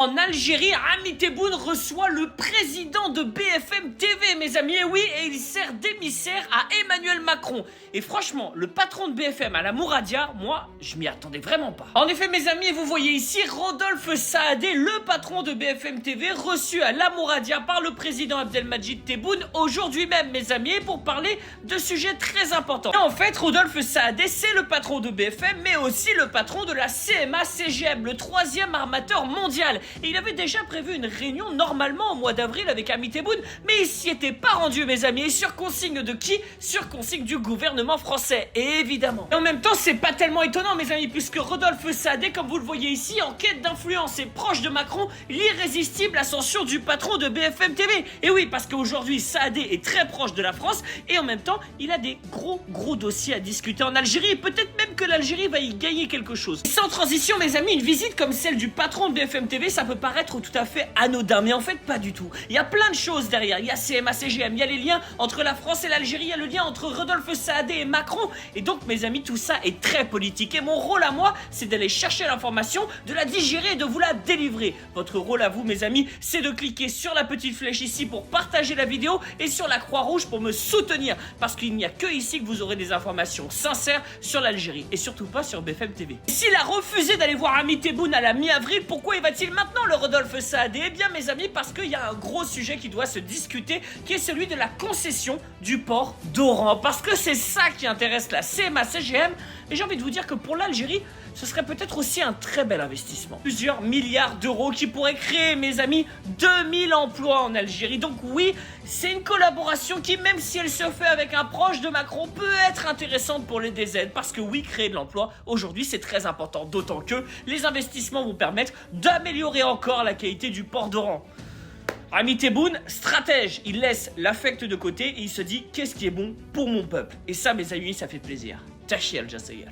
En Algérie, Ami Tebboune reçoit le président de BFM TV, mes amis, et oui, et il sert d'émissaire à Emmanuel Macron. Et franchement, le patron de BFM à la Mouradia, moi, je m'y attendais vraiment pas. En effet, mes amis, vous voyez ici Rodolphe Saadé, le patron de BFM TV, reçu à la Mouradia par le président Abdelmadjid Tebboune aujourd'hui même, mes amis, pour parler de sujets très importants. Et en fait, Rodolphe Saadé, c'est le patron de BFM, mais aussi le patron de la CMA-CGM, le troisième armateur mondial. Et il avait déjà prévu une réunion normalement au mois d'avril avec Ami Tebboune, mais il s'y était pas rendu, mes amis. Et sur consigne de qui? Sur consigne du gouvernement français, évidemment. Et en même temps, c'est pas tellement étonnant, mes amis, puisque Rodolphe Saadé, comme vous le voyez ici, en quête d'influence et proche de Macron, l'irrésistible ascension du patron de BFM TV. Et oui, parce qu'aujourd'hui, Saadé est très proche de la France, et en même temps, il a des gros dossiers à discuter en Algérie, et peut-être même que l'Algérie va y gagner quelque chose. Et sans transition, mes amis, une visite comme celle du patron de BFM TV, ça peut paraître tout à fait anodin, mais en fait pas du tout. Il y a plein de choses derrière, il y a CMA-CGM, il y a les liens entre la France et l'Algérie, il y a le lien entre Rodolphe Saadé et Macron, et donc mes amis, tout ça est très politique, et mon rôle à moi, c'est d'aller chercher l'information, de la digérer et de vous la délivrer. Votre rôle à vous, mes amis, c'est de cliquer sur la petite flèche ici pour partager la vidéo, et sur la croix rouge pour me soutenir, parce qu'il n'y a que ici que vous aurez des informations sincères sur l'Algérie, et surtout pas sur BFM TV. S'il a refusé d'aller voir Ami Tebboune à la mi-avril, pourquoi y va-t-il maintenant, le Rodolphe Saadé? Eh bien, mes amis, parce qu'il y a un gros sujet qui doit se discuter, qui est celui de la concession du port d'Oran, parce que c'est ça qui intéresse la CMA-CGM, et j'ai envie de vous dire que pour l'Algérie, ce serait peut-être aussi un très bel investissement. Plusieurs milliards d'euros qui pourraient créer, mes amis, 2000 emplois en Algérie. Donc oui, c'est une collaboration qui, même si elle se fait avec un proche de Macron, peut être intéressante pour les DZ. Parce que oui, créer de l'emploi, aujourd'hui, c'est très important. D'autant que les investissements vont permettre d'améliorer encore la qualité du port d'Oran. Ami Tebboune, stratège, il laisse l'affect de côté et il se dit qu'est-ce qui est bon pour mon peuple. Et ça, mes amis, ça fait plaisir. Tachi Al Jazeera.